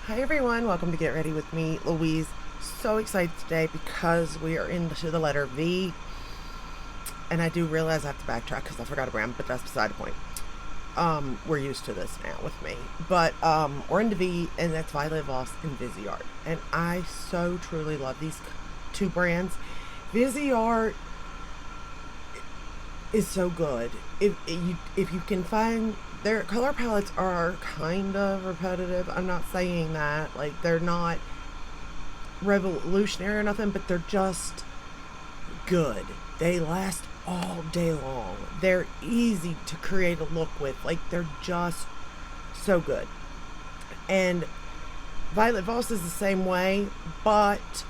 Hi everyone, welcome to Get Ready with me, Louise. So excited today because we are into the letter V, and I do realize I have to backtrack because I forgot a brand, but that's beside the point. We're used to this now with me, but we're into V, and that's Violet Voss and Viseart, and I so truly love these two brands. Viseart is so good. If you can find their color palettes are kind of repetitive. I'm not saying that like they're not revolutionary or nothing, but they're just good. They last all day long. They're easy to create a look with. Like they're just so good. And Violet Voss is the same way, but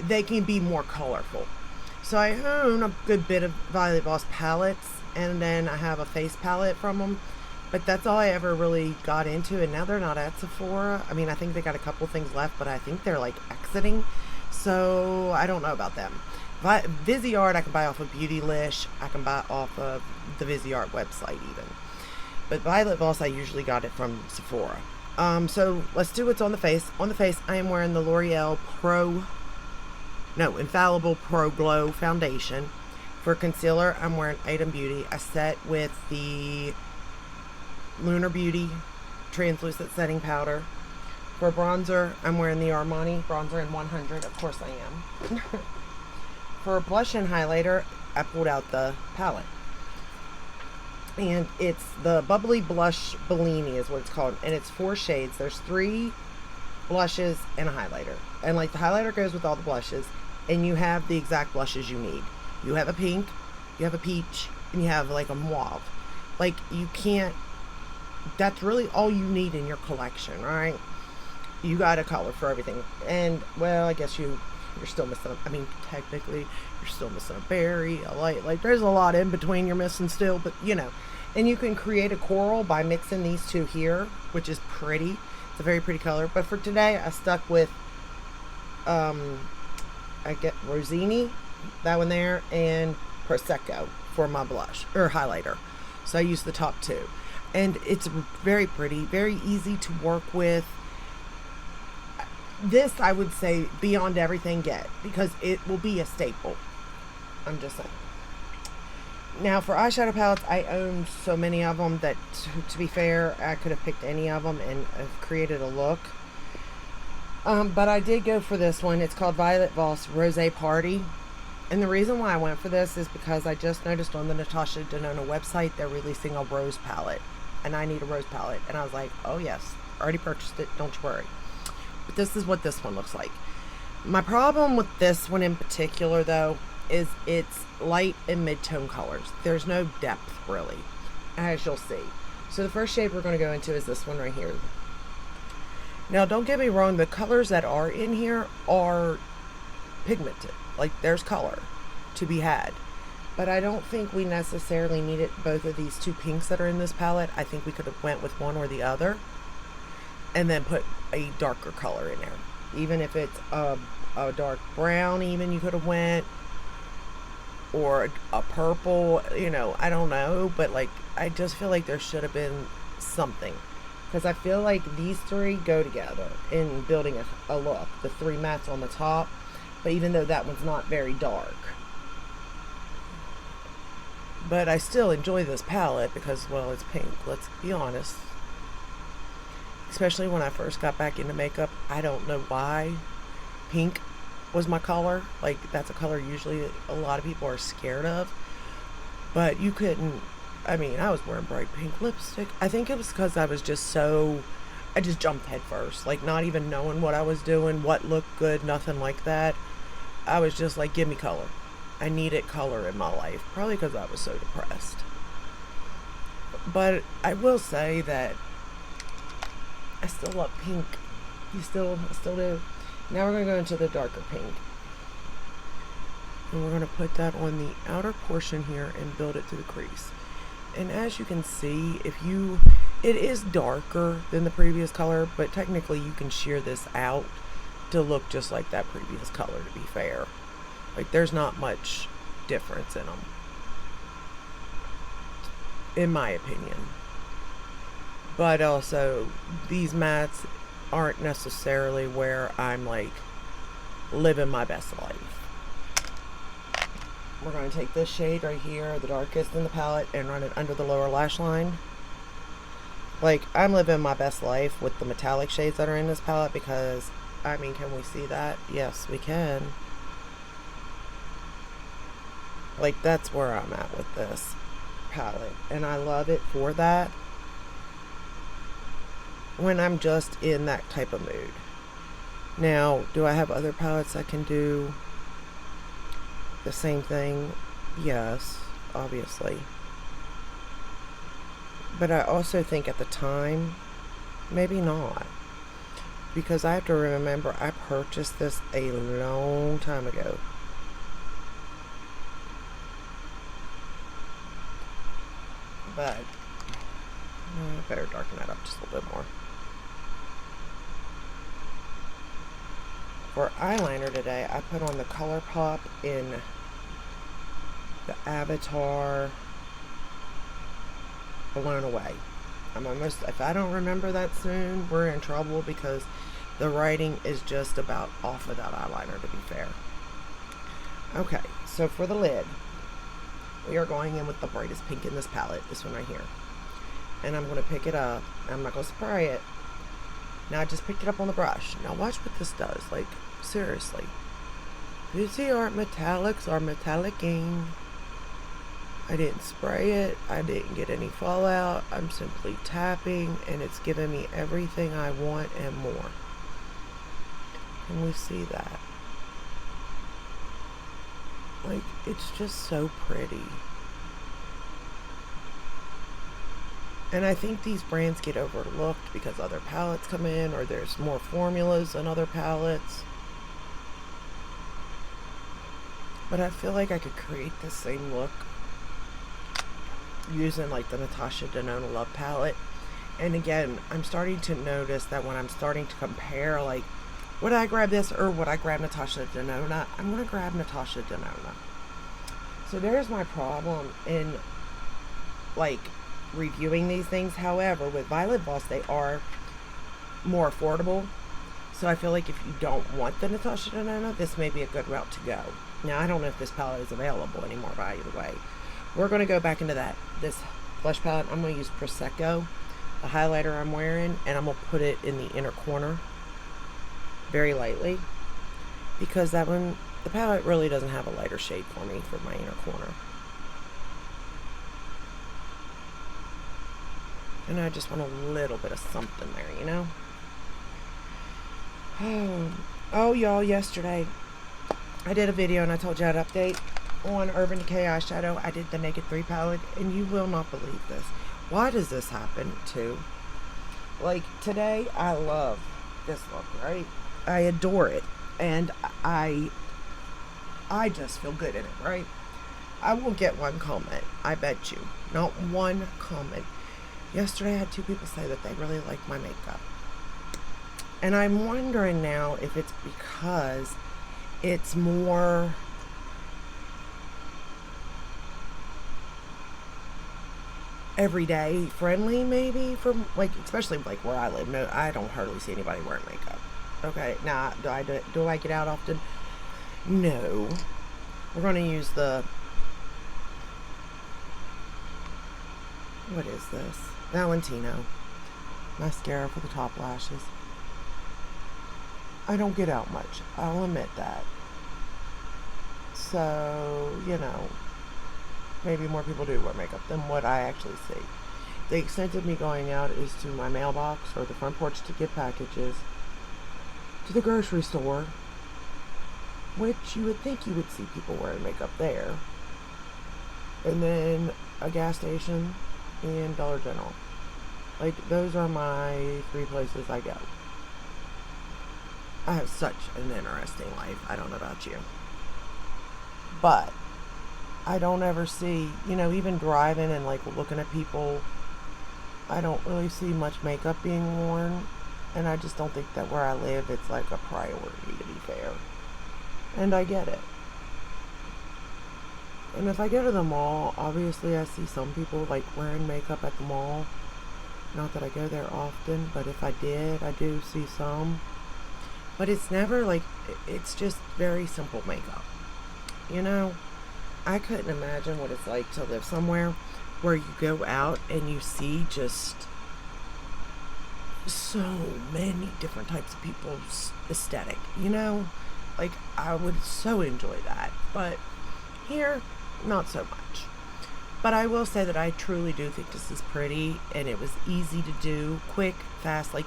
they can be more colorful. So I own a good bit of Violet Voss palettes, and then I have a face palette from them. But that's all I ever really got into, and now they're not at Sephora. I mean, I think they got a couple things left, but I think they're like exiting. So I don't know about them. Viseart I can buy off of Beautylish. I can buy off of the Viseart website even. But Violet Voss I usually got it from Sephora. So let's do what's on the face. On the face, I am wearing the L'Oreal Infallible Pro Glow Foundation. For concealer, I'm wearing Item Beauty. I set with the Lunar Beauty translucent setting powder. For bronzer, I'm wearing the Armani bronzer in 100. Of course I am. For blush and highlighter, I pulled out the palette. And it's the Bubbly Blush Bellini is what it's called. And it's 4 shades. There's 3 blushes and a highlighter. And like the highlighter goes with all the blushes. And you have the exact blushes you need. You have a pink, you have a peach, and you have like a mauve. Like you can't, that's really all you need in your collection, right? You got a color for everything. And well, I guess you're still missing, I mean, technically you're still missing a berry, a light, like there's a lot in between you're missing still, but you know. And you can create a coral by mixing these two here, which is pretty. It's a very pretty color. But for today, I stuck with, I get Rosini, that one there, and Prosecco for my blush, or highlighter. So I use the top 2. And it's very pretty, very easy to work with. This, I would say, beyond everything get, because it will be a staple. I'm just saying. Now, for eyeshadow palettes, I own so many of them that, to be fair, I could have picked any of them and have created a look. But I did go for this one. It's called Violet Voss Rosé Party. And the reason why I went for this is because I just noticed on the Natasha Denona website they're releasing a rose palette. And I need a rose palette. And I was like, oh yes, already purchased it, don't you worry. But this is what this one looks like. My problem with this one in particular, though, is it's light and mid-tone colors. There's no depth, really, as you'll see. So the first shade we're going to go into is this one right here. Now, don't get me wrong, the colors that are in here are pigmented. Like, there's color to be had. But I don't think we necessarily needed both of these 2 pinks that are in this palette. I think we could have went with one or the other. And then put a darker color in there. Even if it's a dark brown, even you could have went. Or a purple, you know, I don't know. But, like, I just feel like there should have been something. Because I feel like these 3 go together in building a look. The 3 mattes on the top. But even though that one's not very dark. But I still enjoy this palette because, well, it's pink. Let's be honest. Especially when I first got back into makeup. I don't know why pink was my color. Like, that's a color usually a lot of people are scared of. But you couldn't, I mean, I was wearing bright pink lipstick. I think it was because I was just so, I just jumped head first. Like, not even knowing what I was doing, what looked good, nothing like that. I was just like, give me color. I needed color in my life. Probably because I was so depressed. But I will say that I still love pink. I still do. Now we're going to go into the darker pink. And we're going to put that on the outer portion here and build it to the crease. And as you can see, it is darker than the previous color, but technically you can shear this out to look just like that previous color, to be fair. Like, there's not much difference in them, in my opinion. But also, these mattes aren't necessarily where I'm like living my best life. We're going to take this shade right here, the darkest in the palette, and run it under the lower lash line. Like, I'm living my best life with the metallic shades that are in this palette because, I mean, can we see that? Yes, we can. Like, that's where I'm at with this palette. And I love it for that. When I'm just in that type of mood. Now, do I have other palettes that can do the same thing? Yes, obviously. But I also think at the time, maybe not. Because I have to remember I purchased this a long time ago. But I better darken that up just a little bit more. For eyeliner today, I put on the ColourPop in the Avatar Blown Away. I'm almost, if I don't remember that soon, we're in trouble because the writing is just about off of that eyeliner, to be fair. Okay, so for the lid, we are going in with the brightest pink in this palette, this one right here. And I'm going to pick it up. I'm not going to spray it. Now I just picked it up on the brush. Now watch what this does. Like, seriously. Beauty Art Metallics are metallicing. I didn't spray it. I didn't get any fallout. I'm simply tapping and it's giving me everything I want and more. Can we see that? Like, it's just so pretty. And I think these brands get overlooked because other palettes come in or there's more formulas than other palettes. But I feel like I could create the same look using like the Natasha Denona Love palette. And again, I'm starting to notice that when I'm starting to compare, like, would I grab this or would I grab Natasha Denona? I'm going to grab Natasha Denona. So there's my problem in, like, reviewing these things. However, with Violet Voss, they are more affordable. So I feel like if you don't want the Natasha Denona, this may be a good route to go. Now, I don't know if this palette is available anymore, by either way. We're going to go back into this blush palette. I'm going to use Prosecco, the highlighter I'm wearing, and I'm going to put it in the inner corner very lightly because that one, the palette really doesn't have a lighter shade for me for my inner corner. And I just want a little bit of something there, you know? Oh, y'all, yesterday I did a video and I told you I'd update on Urban Decay eyeshadow. I did the Naked 3 palette, and you will not believe this. Why does this happen, too? Like, today, I love this look, right? I adore it, and I just feel good in it, right? I will get one comment, I bet you. Not one comment. Yesterday, I had 2 people say that they really liked my makeup. And I'm wondering now if it's because it's more everyday friendly, maybe, from, like, especially like where I live. No, I don't hardly see anybody wearing makeup. Okay, now, do I get out often? No. We're going to use the, what is this? Valentino mascara for the top lashes. I don't get out much, I'll admit that. So, you know, maybe more people do wear makeup than what I actually see. The extent of me going out is to my mailbox or the front porch to get packages, to the grocery store, which you would think you would see people wearing makeup there, and then a gas station and Dollar General. Like, those are my 3 places I go. I have such an interesting life. I don't know about you. But I don't ever see, you know, even driving and like looking at people, I don't really see much makeup being worn. And I just don't think that where I live it's like a priority, to be fair. And I get it. And if I go to the mall, obviously I see some people like wearing makeup at the mall. Not that I go there often, but if I did, I do see some. But it's never like, it's just very simple makeup. You know, I couldn't imagine what it's like to live somewhere where you go out and you see just so many different types of people's aesthetic, you know? Like, I would so enjoy that. But here, not so much. But I will say that I truly do think this is pretty, and it was easy to do, quick, fast. Like,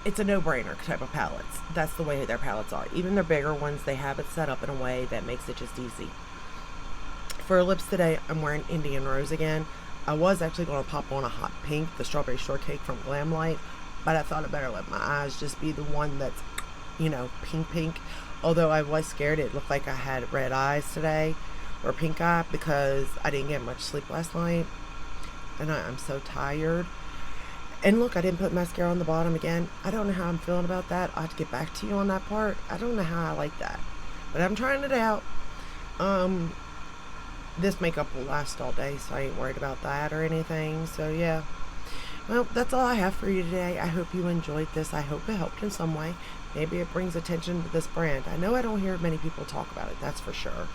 it's a no-brainer type of palettes. That's the way their palettes are. Even their bigger ones, they have it set up in a way that makes it just easy. For lips today, I'm wearing Indian Rose again. I was actually going to pop on a hot pink, the strawberry shortcake from Glamlight, but I thought I better let my eyes just be the one that's, you know, pink. Although I was scared it looked like I had red eyes today, or pink eye, because I didn't get much sleep last night, and I'm so tired. And look, I didn't put mascara on the bottom again. I don't know how I'm feeling about that. I'll have to get back to you on that part. I don't know how I like that, but I'm trying it out. This makeup will last all day, so I ain't worried about that or anything. So yeah, well, that's all I have for you today. I hope you enjoyed this. I hope it helped in some way. Maybe it brings attention to this brand. I know I don't hear many people talk about it, that's for sure.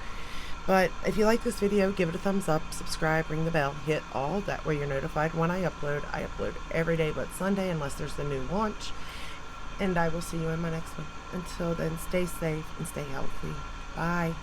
But if you like this video, give it a thumbs up, subscribe, ring the bell, hit all. That way you're notified when I upload. I upload every day but Sunday unless there's the new launch. And I will see you in my next one. Until then, stay safe and stay healthy. Bye.